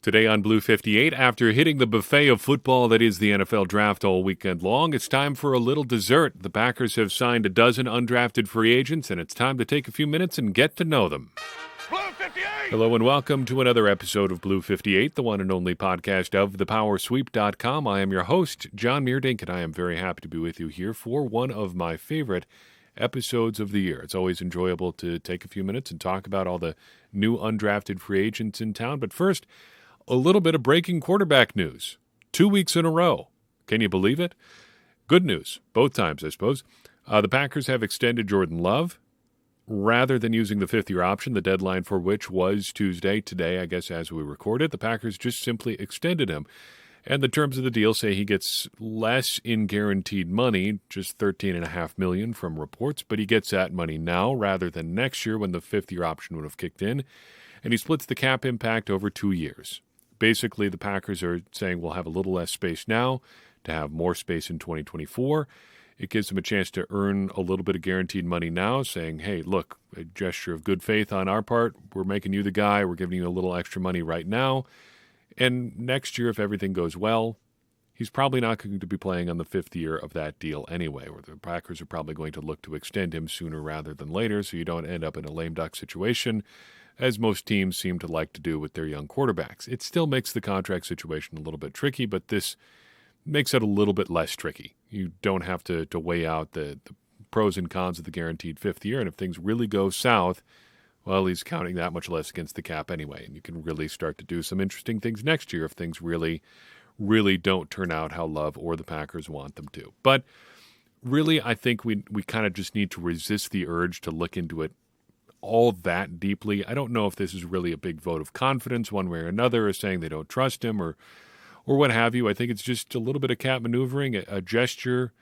Today on Blue 58, after hitting the buffet of football that is the NFL draft all weekend long, it's time for a little dessert. The Packers have signed a dozen undrafted free agents, and it's time to take a few minutes and get to know them. Blue 58! Hello and welcome to another episode of Blue 58, the one and only podcast of thepowersweep.com. I am your host, John Meerdink, and I am very happy to be with you here for one of my favorite episodes of the year. It's always enjoyable to take a few minutes and talk about all the new undrafted free agents in town. But first, a little bit of breaking quarterback news. 2 weeks in a row. Can you believe it? Good news. Both times, I suppose. The Packers have extended Jordan Love. Rather than using the fifth-year option, the deadline for which was Tuesday, today, I guess, as we recorded, the Packers just simply extended him. And the terms of the deal say he gets less in guaranteed money, just $13.5 million from reports, but he gets that money now rather than next year when the fifth-year option would have kicked in. And he splits the cap impact over 2 years. Basically, the Packers are saying we'll have a little less space now to have more space in 2024. It gives them a chance to earn a little bit of guaranteed money now, saying, hey, look, a gesture of good faith on our part. We're making you the guy. We're giving you a little extra money right now. And next year, if everything goes well, he's probably not going to be playing on the fifth year of that deal anyway, where the Packers are probably going to look to extend him sooner rather than later so you don't end up in a lame duck situation, as most teams seem to like to do with their young quarterbacks. It still makes the contract situation a little bit tricky, but this makes it a little bit less tricky. You don't have to weigh out the pros and cons of the guaranteed fifth year, and if things really go south, well, he's counting that much less against the cap anyway, and you can really start to do some interesting things next year if things really, really don't turn out how Love or the Packers want them to. But really, I think we kind of just need to resist the urge to look into it all that deeply. I don't know if this is really a big vote of confidence one way or another, or saying they don't trust him or what have you. I think it's just a little bit of cap maneuvering. A gesture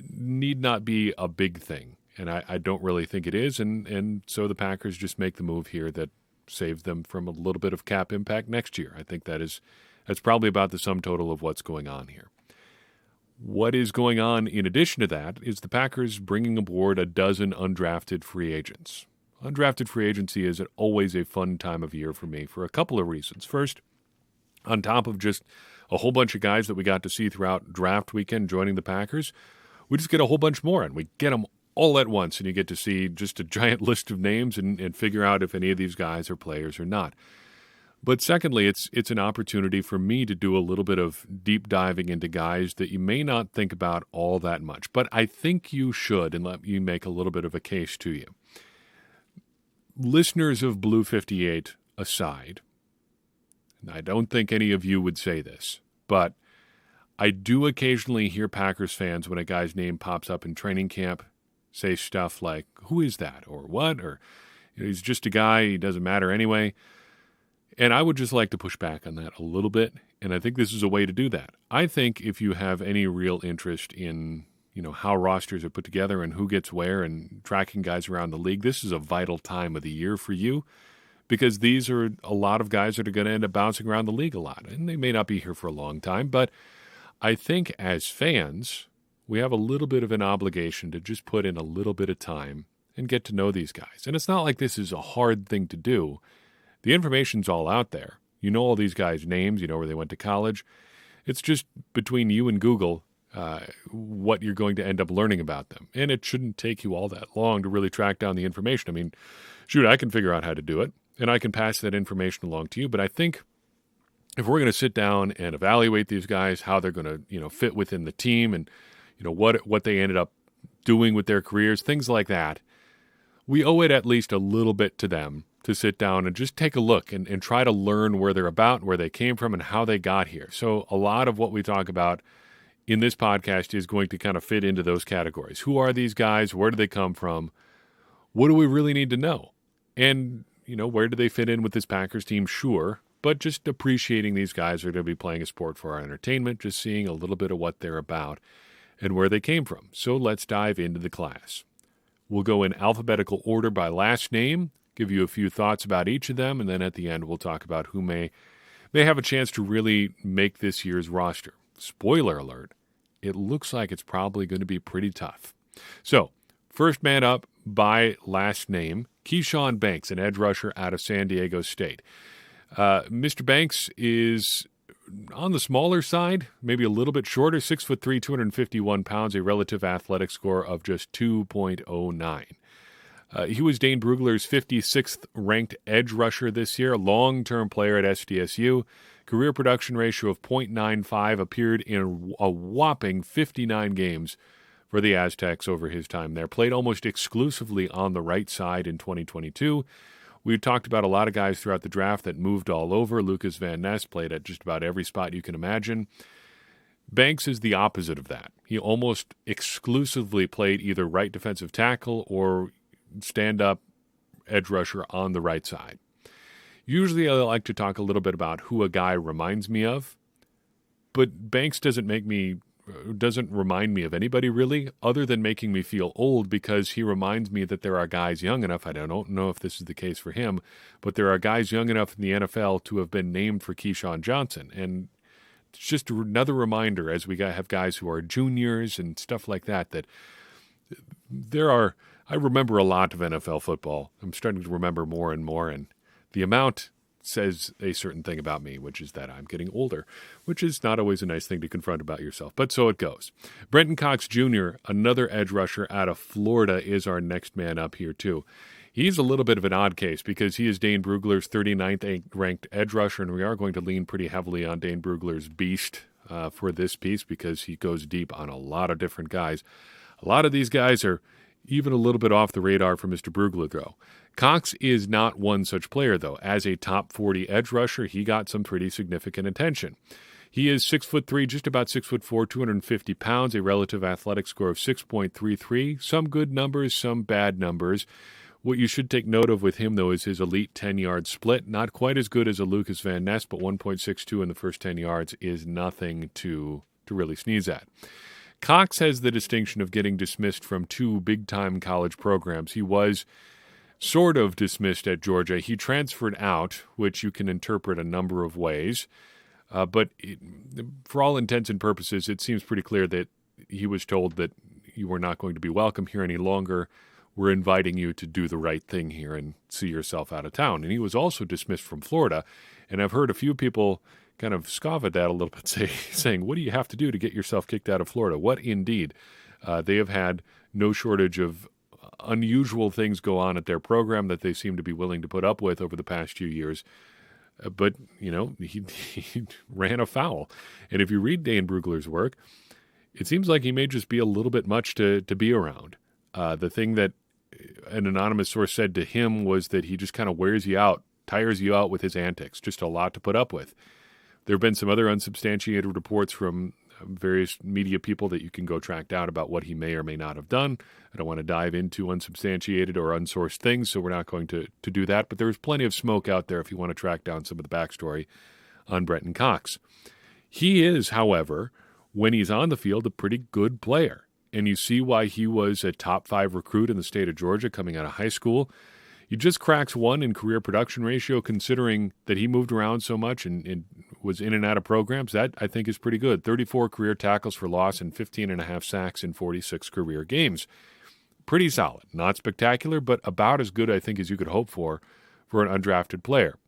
need not be a big thing, and I don't really think it is. And so the Packers just make the move here that saves them from a little bit of cap impact next year. I think that's probably about the sum total of what's going on here. What is going on in addition to that is the Packers bringing aboard a dozen undrafted free agents. Undrafted free agency is always a fun time of year for me for a couple of reasons. First, on top of just a whole bunch of guys that we got to see throughout draft weekend joining the Packers, we just get a whole bunch more, and we get them all at once, and you get to see just a giant list of names and figure out if any of these guys are players or not. But secondly, it's an opportunity for me to do a little bit of deep diving into guys that you may not think about all that much, but I think you should, and let me make a little bit of a case to you. Listeners of Blue 58 aside, and I don't think any of you would say this, but I do occasionally hear Packers fans, when a guy's name pops up in training camp, say stuff like, who is that, or what, or he's just a guy, he doesn't matter anyway. And I would just like to push back on that a little bit, and I think this is a way to do that. I think if you have any real interest in how rosters are put together and who gets where and tracking guys around the league, this is a vital time of the year for you, because these are a lot of guys that are going to end up bouncing around the league a lot, and they may not be here for a long time, but I think as fans, we have a little bit of an obligation to just put in a little bit of time and get to know these guys. And it's not like this is a hard thing to do. The information's all out there. You know all these guys' names, you know where they went to college. It's just between you and Google what you're going to end up learning about them. And it shouldn't take you all that long to really track down the information. I mean, shoot, I can figure out how to do it, and I can pass that information along to you. But I think if we're going to sit down and evaluate these guys, how they're going to fit within the team, and what they ended up doing with their careers, things like that, we owe it at least a little bit to them to sit down and just take a look and try to learn where they're about, where they came from, and how they got here. So a lot of what we talk about in this podcast is going to kind of fit into those categories. Who are these guys? Where do they come from? What do we really need to know? And, where do they fit in with this Packers team? Sure. But just appreciating these guys who are going to be playing a sport for our entertainment, just seeing a little bit of what they're about and where they came from. So let's dive into the class. We'll go in alphabetical order by last name, give you a few thoughts about each of them, and then at the end we'll talk about who may have a chance to really make this year's roster. Spoiler alert, it looks like it's probably going to be pretty tough. So, first man up by last name, Keyshawn Banks, an edge rusher out of San Diego State. Mr. Banks is on the smaller side, maybe a little bit shorter, 6'3", 251 pounds, a relative athletic score of just 2.09. He was Dane Brugler's 56th ranked edge rusher this year, a long-term player at SDSU. Career production ratio of .95, appeared in a whopping 59 games for the Aztecs over his time there. Played almost exclusively on the right side in 2022. We talked about a lot of guys throughout the draft that moved all over. Lucas Van Ness played at just about every spot you can imagine. Banks is the opposite of that. He almost exclusively played either right defensive tackle or stand-up edge rusher on the right side. Usually I like to talk a little bit about who a guy reminds me of, but Banks doesn't remind me of anybody really, other than making me feel old, because he reminds me that there are guys young enough, I don't know if this is the case for him, but there are guys young enough in the NFL to have been named for Keyshawn Johnson. And it's just another reminder, as we have guys who are juniors and stuff like that, that I remember a lot of NFL football. I'm starting to remember more and more, and the amount says a certain thing about me, which is that I'm getting older, which is not always a nice thing to confront about yourself, but so it goes. Brenton Cox Jr., another edge rusher out of Florida, is our next man up here too. He's a little bit of an odd case because he is Dane Brugler's 39th ranked edge rusher, and we are going to lean pretty heavily on Dane Brugler's beast for this piece because he goes deep on a lot of different guys. A lot of these guys are even a little bit off the radar for Mr. Brugler, though. Cox is not one such player, though. As a top 40 edge rusher, he got some pretty significant attention. He is 6'3", just about 6'4", 250 pounds, a relative athletic score of 6.33. Some good numbers, some bad numbers. What you should take note of with him, though, is his elite 10-yard split. Not quite as good as a Lucas Van Ness, but 1.62 in the first 10 yards is nothing to really sneeze at. Cox has the distinction of getting dismissed from two big-time college programs. He was sort of dismissed at Georgia. He transferred out, which you can interpret a number of ways. But for all intents and purposes, it seems pretty clear that he was told that you were not going to be welcome here any longer. We're inviting you to do the right thing here and see yourself out of town. And he was also dismissed from Florida. And I've heard a few people kind of scoff at that a little bit, saying, what do you have to do to get yourself kicked out of Florida? What indeed? They have had no shortage of unusual things go on at their program that they seem to be willing to put up with over the past few years. But, he ran afoul. And if you read Dane Brugler's work, it seems like he may just be a little bit much to be around. The thing that an anonymous source said to him was that he just kind of wears you out, tires you out with his antics, just a lot to put up with. There have been some other unsubstantiated reports from various media people that you can go track down about what he may or may not have done. I don't want to dive into unsubstantiated or unsourced things, so we're not going to do that. But there's plenty of smoke out there if you want to track down some of the backstory on Brenton Cox. He is, however, when he's on the field, a pretty good player. And you see why he was a top 5 recruit in the state of Georgia coming out of high school. He just cracks 1 in career production ratio, considering that he moved around so much and was in and out of programs. That, I think, is pretty good. 34 career tackles for loss and 15.5 sacks in 46 career games. Pretty solid. Not spectacular, but about as good, I think, as you could hope for an undrafted player.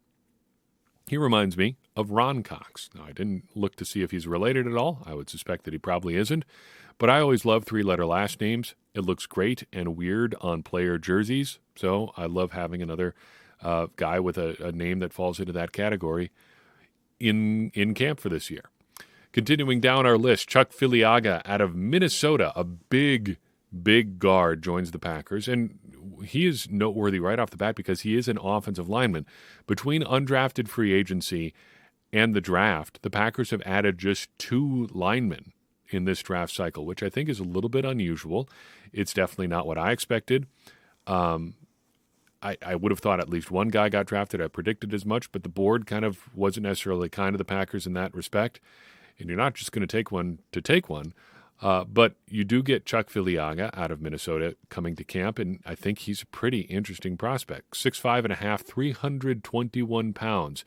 He reminds me of Ron Cox. Now, I didn't look to see if he's related at all. I would suspect that he probably isn't. But I always love 3-letter last names. It looks great and weird on player jerseys. So I love having another guy with a name that falls into that category in camp for this year. Continuing down our list, Chuck Filiaga out of Minnesota, a big guard, joins the Packers. And he is noteworthy right off the bat because he is an offensive lineman. Between undrafted free agency and the draft, the Packers have added just 2 linemen in this draft cycle, which I think is a little bit unusual. It's definitely not what I expected. I would have thought at least 1 guy got drafted. I predicted as much, but the board kind of wasn't necessarily kind to the Packers in that respect. And you're not just going to take one to take one. But you do get Chuck Filiaga out of Minnesota coming to camp, and I think he's a pretty interesting prospect. 6'5.5", 321 pounds,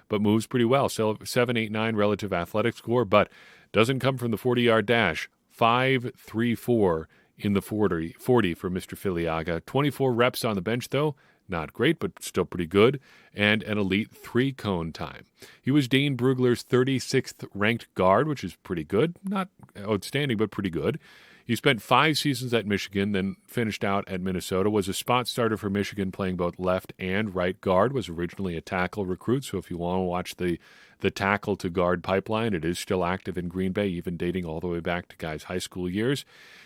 but moves pretty well. 7.89 relative athletic score, but doesn't come from the 40-yard dash. 5.34 in the 40 for Mr. Filiaga. 24 reps on the bench, though. not great, but still pretty good, and an elite 3-cone time. He was Dane Brugler's 36th ranked guard, which is pretty good. Not outstanding, but pretty good. He spent 5 seasons at Michigan, then finished out at Minnesota, was a spot starter for Michigan playing both left and right guard, was originally a tackle recruit, so if you want to watch the tackle to guard pipeline, it is still active in Green Bay, even dating all the way back to guys' high school years.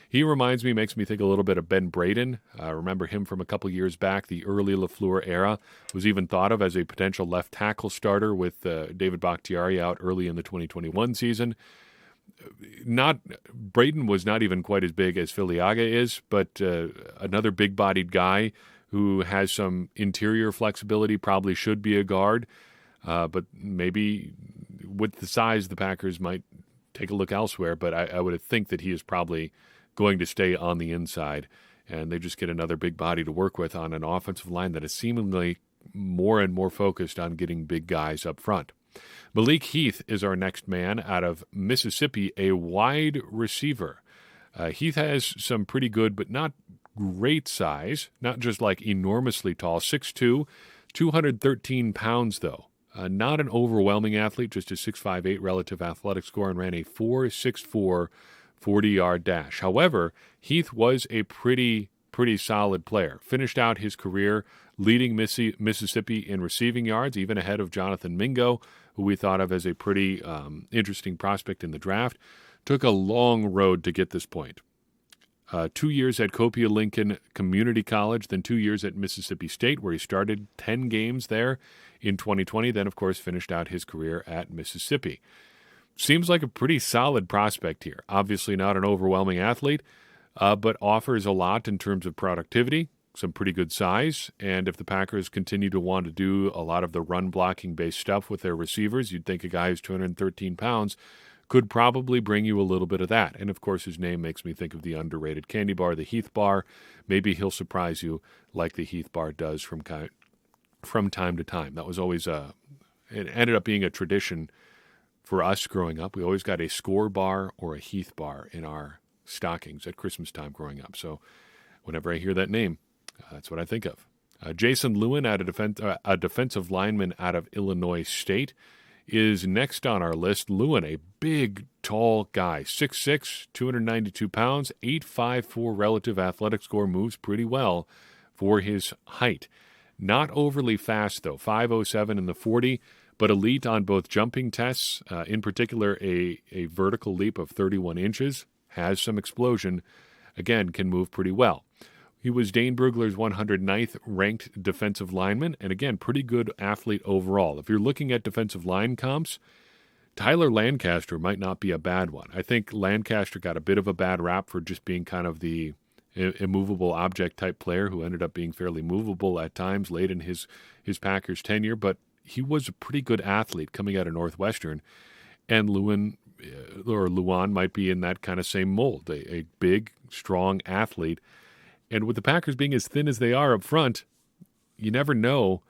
He makes me think a little bit of Ben Braden. Remember him from a couple years back, the early LaFleur era, was even thought of as a potential left tackle starter with David Bakhtiari out early in the 2021 season. Braden was not even quite as big as Filiaga is, but another big-bodied guy who has some interior flexibility, probably should be a guard, but maybe with the size, the Packers might take a look elsewhere, but I would think that he is probably going to stay on the inside, and they just get another big body to work with on an offensive line that is seemingly more and more focused on getting big guys up front. Malik Heath is our next man out of Mississippi, a wide receiver. Heath has some pretty good but not great size, not just like enormously tall, 6'2", 213 pounds though. Not an overwhelming athlete, just a 6'5", relative athletic score, and ran a 4.64 40-yard dash. However, Heath was a pretty solid player. Finished out his career leading Mississippi in receiving yards, even ahead of Jonathan Mingo, who we thought of as a pretty interesting prospect in the draft. Took a long road to get this point. 2 years at Copia Lincoln Community College, then 2 years at Mississippi State, where he started 10 games there in 2020, then, of course, finished out his career at Mississippi. Seems like a pretty solid prospect here. Obviously not an overwhelming athlete, but offers a lot in terms of productivity, some pretty good size, and if the Packers continue to want to do a lot of the run-blocking-based stuff with their receivers, you'd think a guy who's 213 pounds could probably bring you a little bit of that. And, of course, his name makes me think of the underrated candy bar, the Heath Bar. Maybe he'll surprise you like the Heath Bar does from time to time. That was always it ended up being a tradition for us growing up. We always got a Score bar or a Heath Bar in our stockings at Christmas time growing up. So whenever I hear that name, that's what I think of. Jason Lewin, a defensive lineman out of Illinois State, is next on our list. Lewin, a big, tall guy, 6'6", 292 pounds, 8.54 relative athletic score, moves pretty well for his height. Not overly fast, though, 5.07 in the 40, but elite on both jumping tests, in particular a vertical leap of 31 inches, has some explosion, again, can move pretty well. He was Dane Brugler's 109th ranked defensive lineman, and again, pretty good athlete overall. If you're looking at defensive line comps, Tyler Lancaster might not be a bad one. I think Lancaster got a bit of a bad rap for just being kind of the immovable object type player who ended up being fairly movable at times late in his Packers tenure, but he was a pretty good athlete coming out of Northwestern, and Luan might be in that kind of same mold, a big, strong athlete. And with the Packers being as thin as they are up front, you never know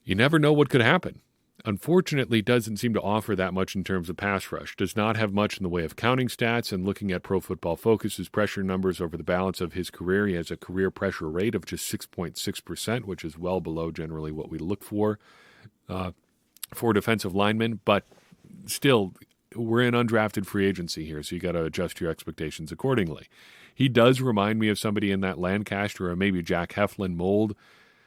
what could happen. Unfortunately, doesn't seem to offer that much in terms of pass rush. Does not have much in the way of counting stats, and looking at Pro Football Focus's pressure numbers over the balance of his career, he has a career pressure rate of just 6.6%, which is well below generally what we look for defensive linemen. But still, we're in undrafted free agency here, so you got to adjust your expectations accordingly. He does remind me of somebody in that Lancaster or maybe Jack Heflin mold.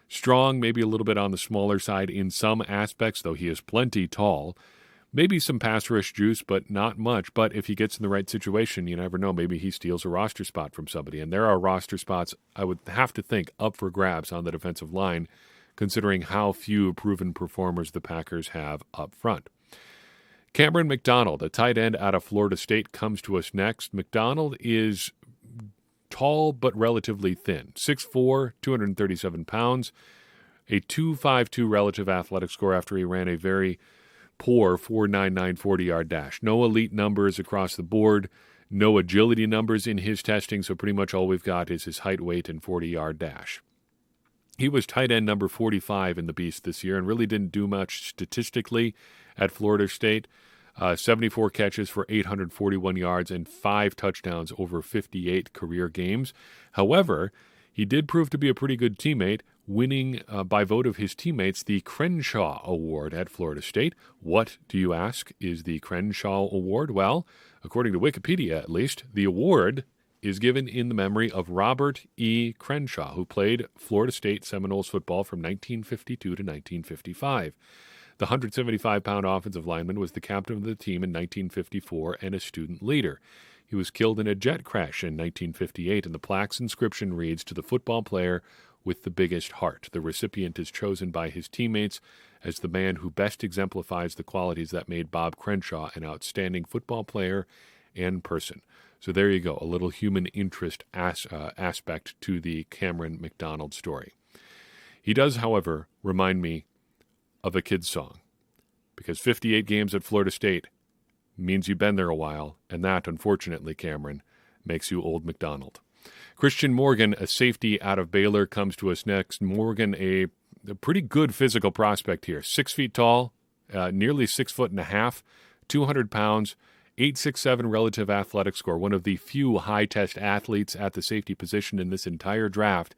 Strong, maybe a little bit on the smaller side in some aspects, though he is plenty tall. Maybe some pass rush juice, but not much. But if he gets in the right situation, you never know. Maybe he steals a roster spot from somebody. And there are roster spots, I would have to think, up for grabs on the defensive line, considering how few proven performers the Packers have up front. Cameron McDonald, a tight end out of Florida State, comes to us next. McDonald is tall but relatively thin, 6'4", 237 pounds, a 2.52 relative athletic score after he ran a very poor 4.99 40-yard dash. No elite numbers across the board, no agility numbers in his testing, so pretty much all we've got is his height, weight, and 40-yard dash. He was tight end number 45 in the Beast this year and really didn't do much statistically at Florida State. 74 catches for 841 yards and 5 touchdowns over 58 career games. However, he did prove to be a pretty good teammate, winning by vote of his teammates the Crenshaw Award at Florida State. What, do you ask, is the Crenshaw Award? Well, according to Wikipedia at least, the award is given in the memory of Robert E. Crenshaw, who played Florida State Seminoles football from 1952 to 1955. The 175-pound offensive lineman was the captain of the team in 1954 and a student leader. He was killed in a jet crash in 1958, and the plaque's inscription reads, "To the football player with the biggest heart." The recipient is chosen by his teammates as the man who best exemplifies the qualities that made Bob Crenshaw an outstanding football player and person. So there you go, a little human interest aspect to the Cameron McDonald story. He does, however, remind me of a kid's song, because 58 games at Florida State means you've been there a while, and that, unfortunately, Cameron, makes you old McDonald. Christian Morgan, a safety out of Baylor, comes to us next. Morgan, a pretty good physical prospect here. 6 feet tall, nearly 6'1.5", 200 pounds, 8.67 relative athletic score, one of the few high-test athletes at the safety position in this entire draft.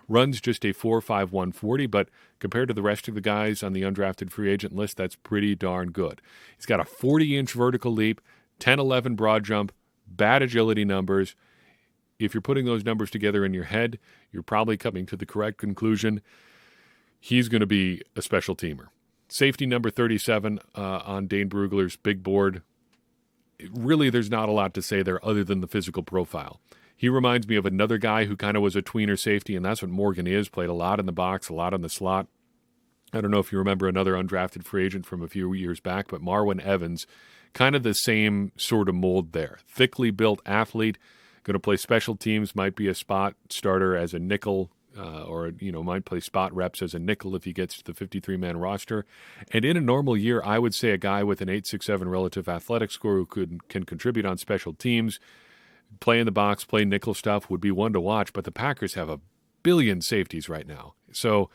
Runs just a 4.51 40, but compared to the rest of the guys on the undrafted free agent list, that's pretty darn good. He's got a 40-inch vertical leap, 10.11 broad jump, bad agility numbers. If you're putting those numbers together in your head, you're probably coming to the correct conclusion. He's going to be a special teamer. Safety number 37 on Dane Brugler's big board. Really, there's not a lot to say there other than the physical profile. He reminds me of another guy who kind of was a tweener safety, and that's what Morgan is. Played a lot in the box, a lot in the slot. I don't know if you remember another undrafted free agent from a few years back, but Marwin Evans, kind of the same sort of mold there. Thickly built athlete, going to play special teams, might be a spot starter as a nickel, or might play spot reps as a nickel if he gets to the 53-man roster. And in a normal year, I would say a guy with an 8.67 relative athletic score who can contribute on special teams, play in the box, play nickel stuff would be one to watch, but the Packers have a billion safeties right now. So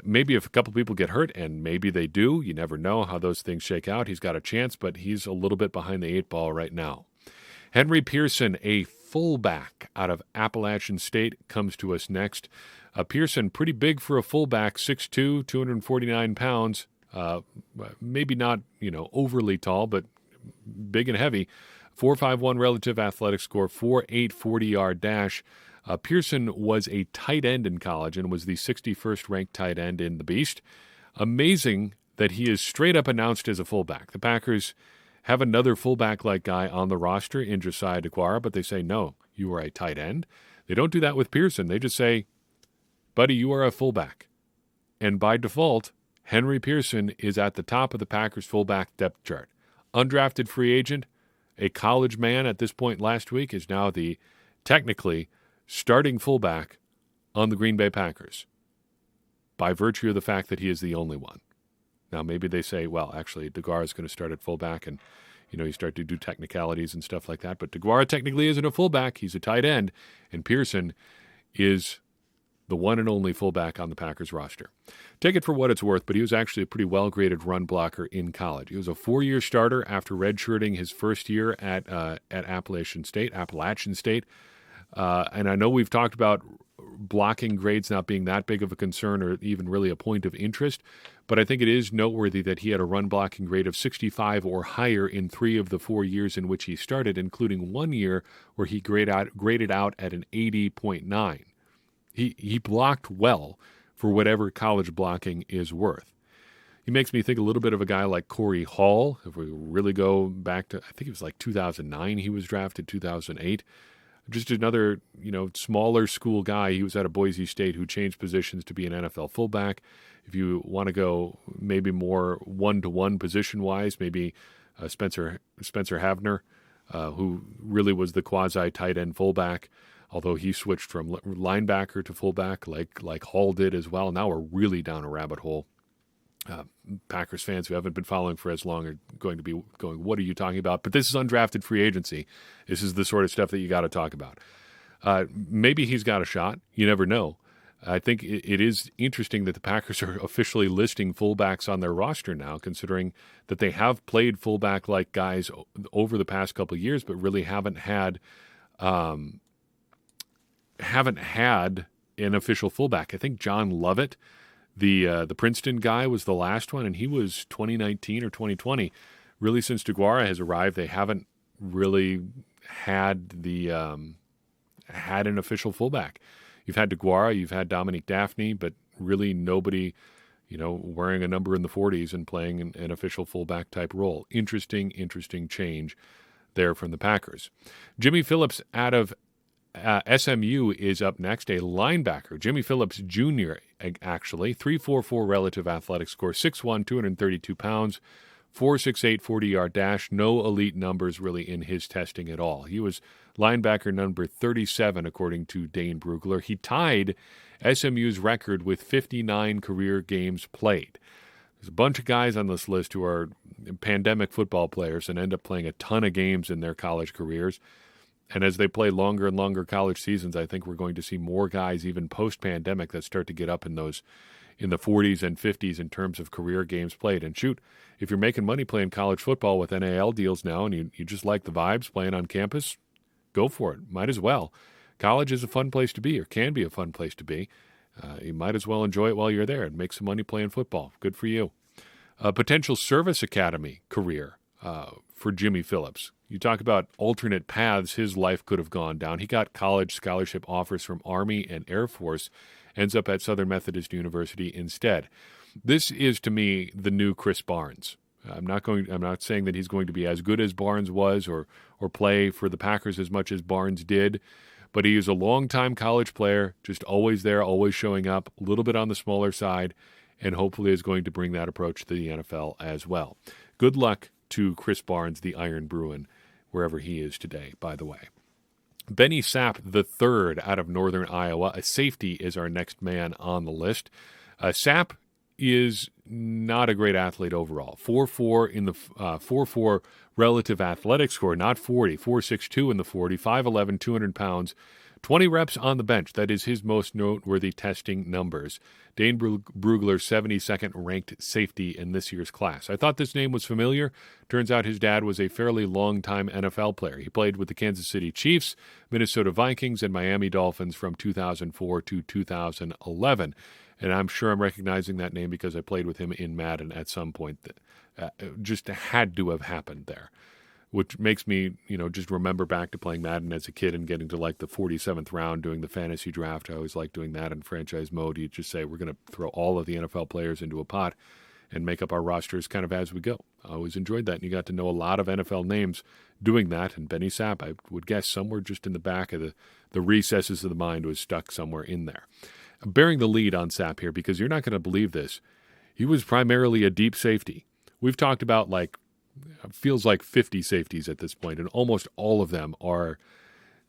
maybe if a couple people get hurt, and maybe they do, you never know how those things shake out. He's got a chance, but he's a little bit behind the 8 ball right now. Henry Pearson, a fullback out of Appalachian State, comes to us next. Pearson, pretty big for a fullback, 6'2", 249 pounds. Maybe not, overly tall, but big and heavy. 4.51 relative athletic score, 4.8 40-yard dash. Pearson was a tight end in college and was the 61st ranked tight end in the Beast. Amazing that he is straight up announced as a fullback. The Packers have another fullback-like guy on the roster in Josiah DeGuara, but they say, no, you are a tight end. They don't do that with Pearson. They just say, buddy, you are a fullback. And by default, Henry Pearson is at the top of the Packers fullback depth chart. Undrafted free agent, a college man at this point last week, is now the technically starting fullback on the Green Bay Packers by virtue of the fact that he is the only one. Now, maybe they say, well, actually, DeGuara is going to start at fullback, and, you start to do technicalities and stuff like that. But DeGuara technically isn't a fullback. He's a tight end, and Pearson is the one and only fullback on the Packers roster. Take it for what it's worth, but he was actually a pretty well-graded run blocker in college. He was a 4-year starter after redshirting his first year at Appalachian State. And I know we've talked about blocking grades not being that big of a concern or even really a point of interest, but I think it is noteworthy that he had a run blocking grade of 65 or higher in 3 of the 4 years in which he started, including 1 year where he graded out at an 80.9. He blocked well for whatever college blocking is worth. He makes me think a little bit of a guy like Corey Hall. If we really go back to, I think it was like 2009 he was drafted, 2008. Just another, smaller school guy. He was at a Boise State who changed positions to be an NFL fullback. If you want to go maybe more one-to-one position-wise, maybe Spencer Havner, who really was the quasi-tight end fullback, although he switched from linebacker to fullback like Hall did as well. Now we're really down a rabbit hole. Packers fans who haven't been following for as long are going to be going, what are you talking about? But this is undrafted free agency. This is the sort of stuff that you got to talk about. Maybe he's got a shot. You never know. I think it is interesting that the Packers are officially listing fullbacks on their roster now, considering that they have played fullback-like guys over the past couple of years, but really haven't had an official fullback. I think John Lovett, the Princeton guy, was the last one, and he was 2019 or 2020. Really, since DeGuara has arrived, they haven't really had had an official fullback. You've had DeGuara, you've had Dominique Daphne, but really nobody, wearing a number in the 40s and playing an official fullback type role. Interesting change there from the Packers. Jimmy Phillips out of SMU is up next, a linebacker. Jimmy Phillips Jr., actually, 3.44 relative athletic score, 6'1", 232 pounds, 4.68 40-yard dash. No elite numbers really in his testing at all. He was linebacker number 37, according to Dane Brugler. He tied SMU's record with 59 career games played. There's a bunch of guys on this list who are pandemic football players and end up playing a ton of games in their college careers. And as they play longer and longer college seasons, I think we're going to see more guys, even post-pandemic, that start to get up in the 40s and 50s in terms of career games played. And shoot, if you're making money playing college football with NIL deals now and you just like the vibes playing on campus, go for it. Might as well. College is a fun place to be, or can be a fun place to be. You might as well enjoy it while you're there and make some money playing football. Good for you. A potential service academy career for Jimmy Phillips. You talk about alternate paths his life could have gone down. He got college scholarship offers from Army and Air Force, ends up at Southern Methodist University instead. This is, to me, the new Chris Barnes. I'm not saying that he's going to be as good as Barnes was or play for the Packers as much as Barnes did, but he is a longtime college player, just always there, always showing up, a little bit on the smaller side, and hopefully is going to bring that approach to the NFL as well. Good luck to Chris Barnes, the Iron Bruin, wherever he is today, by the way. Benny Sapp III out of Northern Iowa, a safety, is our next man on the list. Sapp is not a great athlete overall. 4.4 in the 4.4 relative athletic score, not 40. 4.62 in the 40, 5'11", 200 pounds, 20 reps on the bench. That is his most noteworthy testing numbers. Dane Brugler, 72nd ranked safety in this year's class. I thought this name was familiar. Turns out his dad was a fairly long-time NFL player. He played with the Kansas City Chiefs, Minnesota Vikings, and Miami Dolphins from 2004 to 2011. And I'm sure I'm recognizing that name because I played with him in Madden at some point. That just had to have happened there, which makes me, just remember back to playing Madden as a kid and getting to like the 47th round doing the fantasy draft. I always like doing that in franchise mode. You just say, we're going to throw all of the NFL players into a pot and make up our rosters kind of as we go. I always enjoyed that. And you got to know a lot of NFL names doing that. And Benny Sapp, I would guess somewhere just in the back of the recesses of the mind, was stuck somewhere in there. I'm bearing the lead on Sapp here because you're not going to believe this. He was primarily a deep safety. We've talked about feels like 50 safeties at this point, and almost all of them are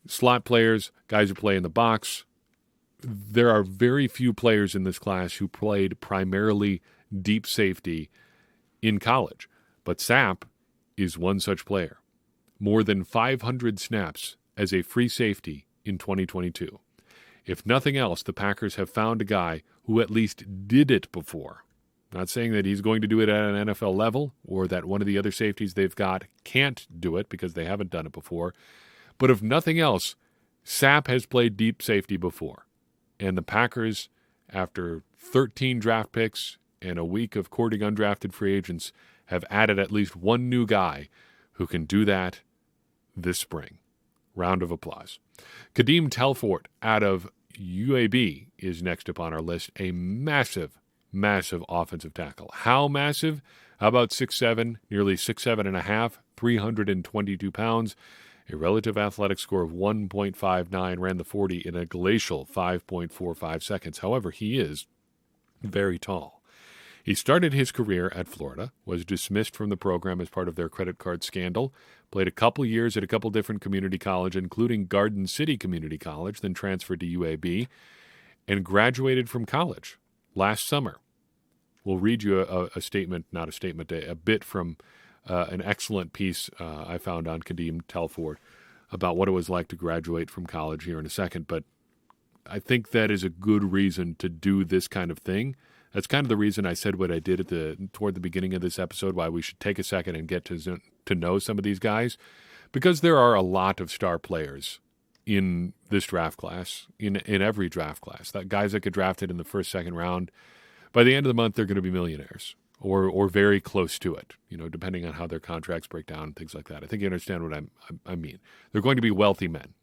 slot players, guys who play in the box. There are very few players in this class who played primarily deep safety in college, but Sapp is one such player. More than 500 snaps as a free safety in 2022. If nothing else, the Packers have found a guy who at least did it before. Not saying that he's going to do it at an NFL level or that one of the other safeties they've got can't do it because they haven't done it before. But if nothing else, Sapp has played deep safety before. And the Packers, after 13 draft picks and a week of courting undrafted free agents, have added at least one new guy who can do that this spring. Round of applause. Kadeem Telford out of UAB is next up on our list. A massive offensive tackle. How massive? How about 6'7", nearly 6'7.5", 322 pounds, a relative athletic score of 1.59, ran the 40 in a glacial 5.45 seconds. However, he is very tall. He started his career at Florida, was dismissed from the program as part of their credit card scandal, played a couple years at a couple different community colleges, including Garden City Community College, then transferred to UAB, and graduated from college last summer. We'll read you a bit from an excellent piece I found on Kadeem Telford about what it was like to graduate from college here in a second. But I think that is a good reason to do this kind of thing. That's kind of the reason I said what I did toward the beginning of this episode, why we should take a second and get to know some of these guys, because there are a lot of star players in this draft class, in every draft class. That guys that get drafted in the first, second round, by the end of the month, they're going to be millionaires or very close to it, depending on how their contracts break down and things like that. I think you understand what I mean. They're going to be wealthy men.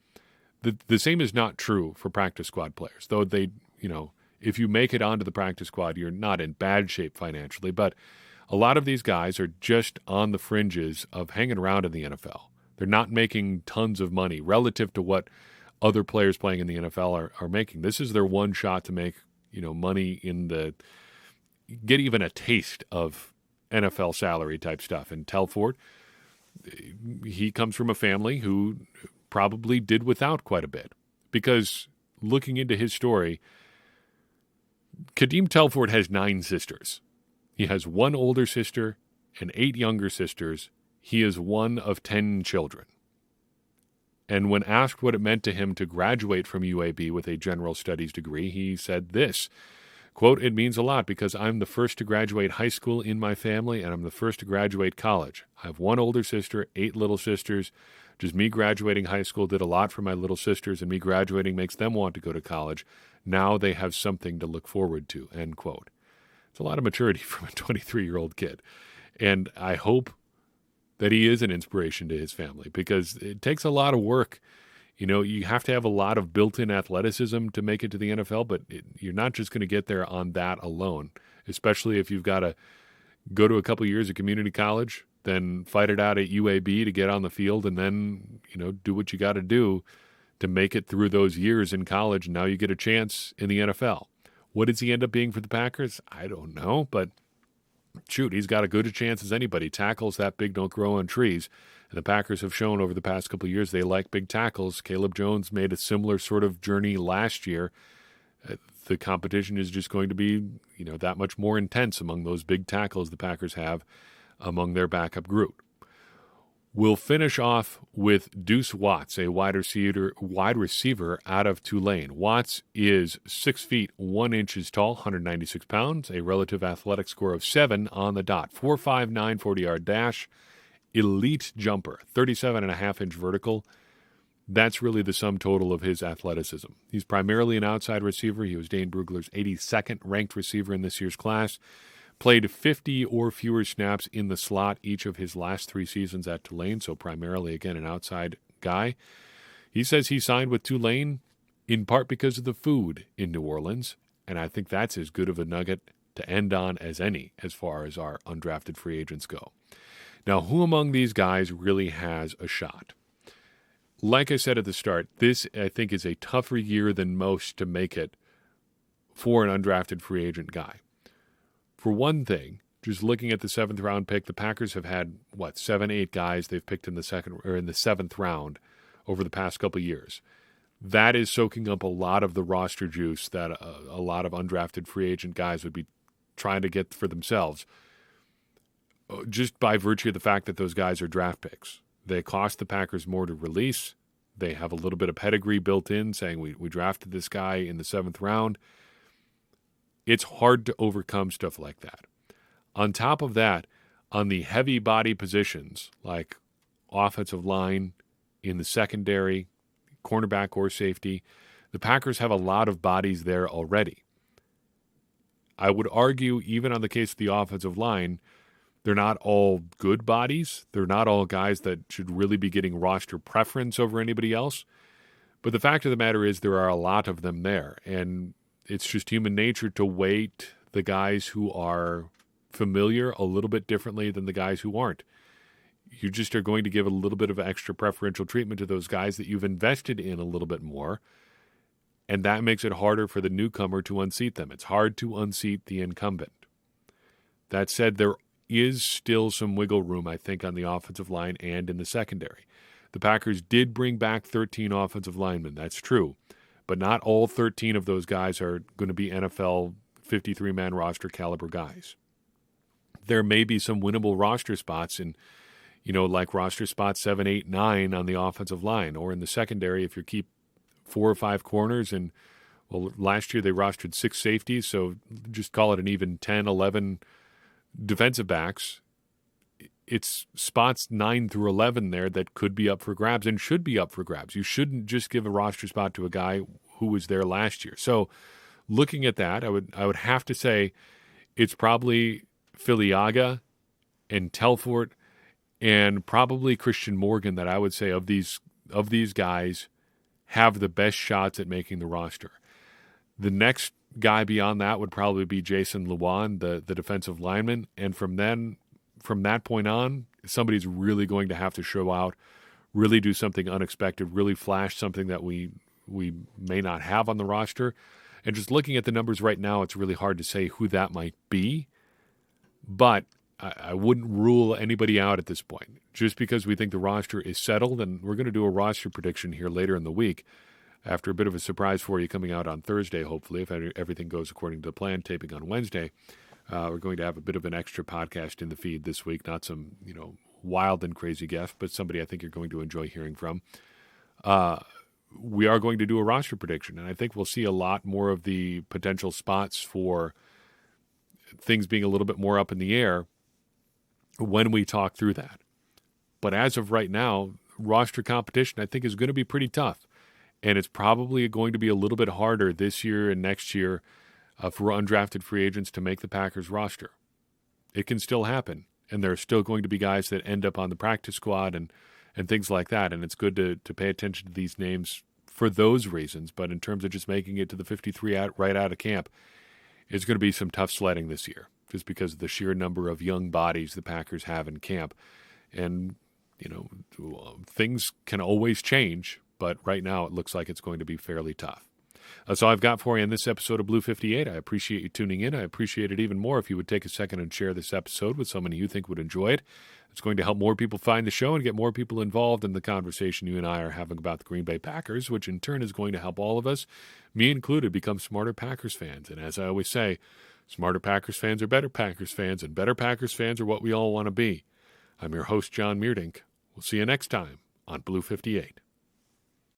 The same is not true for practice squad players, though if you make it onto the practice squad, you're not in bad shape financially, but a lot of these guys are just on the fringes of hanging around in the NFL. They're not making tons of money relative to what other players playing in the NFL are making. This is their one shot to make, money get even a taste of NFL salary type stuff. And Telford, he comes from a family who probably did without quite a bit, because looking into his story, Kadeem Telford has 9 sisters. He has 1 older sister and 8 younger sisters. He is one of 10 children. And when asked what it meant to him to graduate from UAB with a general studies degree, he said this, quote, "It means a lot because I'm the first to graduate high school in my family, and I'm the first to graduate college. I have 1 older sister, 8 little sisters. Just me graduating high school did a lot for my little sisters, and me graduating makes them want to go to college. Now they have something to look forward to," end quote. It's a lot of maturity from a 23-year-old kid. And I hope that he is an inspiration to his family, because it takes a lot of work. You have to have a lot of built-in athleticism to make it to the NFL, but you're not just going to get there on that alone, especially if you've got to go to a couple years of community college, then fight it out at UAB to get on the field, and then, do what you got to do to make it through those years in college. And now you get a chance in the NFL. What does he end up being for the Packers? I don't know, but shoot, he's got as good a chance as anybody. Tackles that big don't grow on trees. And the Packers have shown over the past couple of years they like big tackles. Caleb Jones made a similar sort of journey last year. The competition is just going to be, that much more intense among those big tackles the Packers have among their backup group. We'll finish off with Deuce Watts, a wide receiver out of Tulane. Watts is 6 feet 1 inches tall, 196 pounds, a relative athletic score of 7 on the dot, 4.59 40-yard dash, elite jumper, 37.5-inch vertical. That's really the sum total of his athleticism. He's primarily an outside receiver. He was Dane Brugler's 82nd ranked receiver in this year's class. Played 50 or fewer snaps in the slot each of his last 3 seasons at Tulane, so primarily, again, an outside guy. He says he signed with Tulane in part because of the food in New Orleans, and I think that's as good of a nugget to end on as any as far as our undrafted free agents go. Now, who among these guys really has a shot? Like I said at the start, this, I think, is a tougher year than most to make it for an undrafted free agent guy. For one thing, just looking at the 7th round pick, the Packers have had 7, 8 guys they've picked in the 7th round over the past couple of years. That is soaking up a lot of the roster juice that a lot of undrafted free agent guys would be trying to get for themselves, just by virtue of the fact that those guys are draft picks. They cost the Packers more to release. They have a little bit of pedigree built in, saying we drafted this guy in the 7th round. It's hard to overcome stuff like that. On top of that, on the heavy body positions, like offensive line, in the secondary, cornerback or safety, the Packers have a lot of bodies there already. I would argue, even on the case of the offensive line, they're not all good bodies. They're not all guys that should really be getting roster preference over anybody else. But the fact of the matter is there are a lot of them there, and it's just human nature to weight the guys who are familiar a little bit differently than the guys who aren't. You just are going to give a little bit of extra preferential treatment to those guys that you've invested in a little bit more, and that makes it harder for the newcomer to unseat them. It's hard to unseat the incumbent. That said, there is still some wiggle room, I think, on the offensive line and in the secondary. The Packers did bring back 13 offensive linemen. That's true. But not all 13 of those guys are going to be NFL 53-man roster caliber guys. There may be some winnable roster spots in, like roster spots 7, 8, 9 on the offensive line, or in the secondary if you keep 4 or 5 corners. And, last year they rostered 6 safeties, so just call it an even 10, 11 defensive backs. it's spots 9 through 11 there that could be up for grabs and should be up for grabs. You shouldn't just give a roster spot to a guy who was there last year. So looking at that, I would have to say it's probably Filiaga and Telford and probably Christian Morgan that I would say of these guys have the best shots at making the roster. The next guy beyond that would probably be Jason Lewan, the defensive lineman, and from that point on, somebody's really going to have to show out, really do something unexpected, really flash something that we may not have on the roster. And just looking at the numbers right now, it's really hard to say who that might be. But I wouldn't rule anybody out at this point, just because we think the roster is settled. And we're going to do a roster prediction here later in the week after a bit of a surprise for you coming out on Thursday, hopefully, if everything goes according to plan, taping on Wednesday. We're going to have a bit of an extra podcast in the feed this week, not some wild and crazy guest, but somebody I think you're going to enjoy hearing from. We are going to do a roster prediction, and I think we'll see a lot more of the potential spots for things being a little bit more up in the air when we talk through that. But as of right now, roster competition I think is going to be pretty tough, and it's probably going to be a little bit harder this year and next year for undrafted free agents to make the Packers roster. It can still happen, and there are still going to be guys that end up on the practice squad and things like that, and it's good to pay attention to these names for those reasons. But in terms of just making it to the 53 right out of camp, it's going to be some tough sledding this year, just because of the sheer number of young bodies the Packers have in camp. And, things can always change, but right now it looks like it's going to be fairly tough. That's all I've got for you in this episode of Blue 58. I appreciate you tuning in. I appreciate it even more if you would take a second and share this episode with someone you think would enjoy it. It's going to help more people find the show and get more people involved in the conversation you and I are having about the Green Bay Packers, which in turn is going to help all of us, me included, become smarter Packers fans. And as I always say, smarter Packers fans are better Packers fans, and better Packers fans are what we all want to be. I'm your host, John Meerdink. We'll see you next time on Blue 58.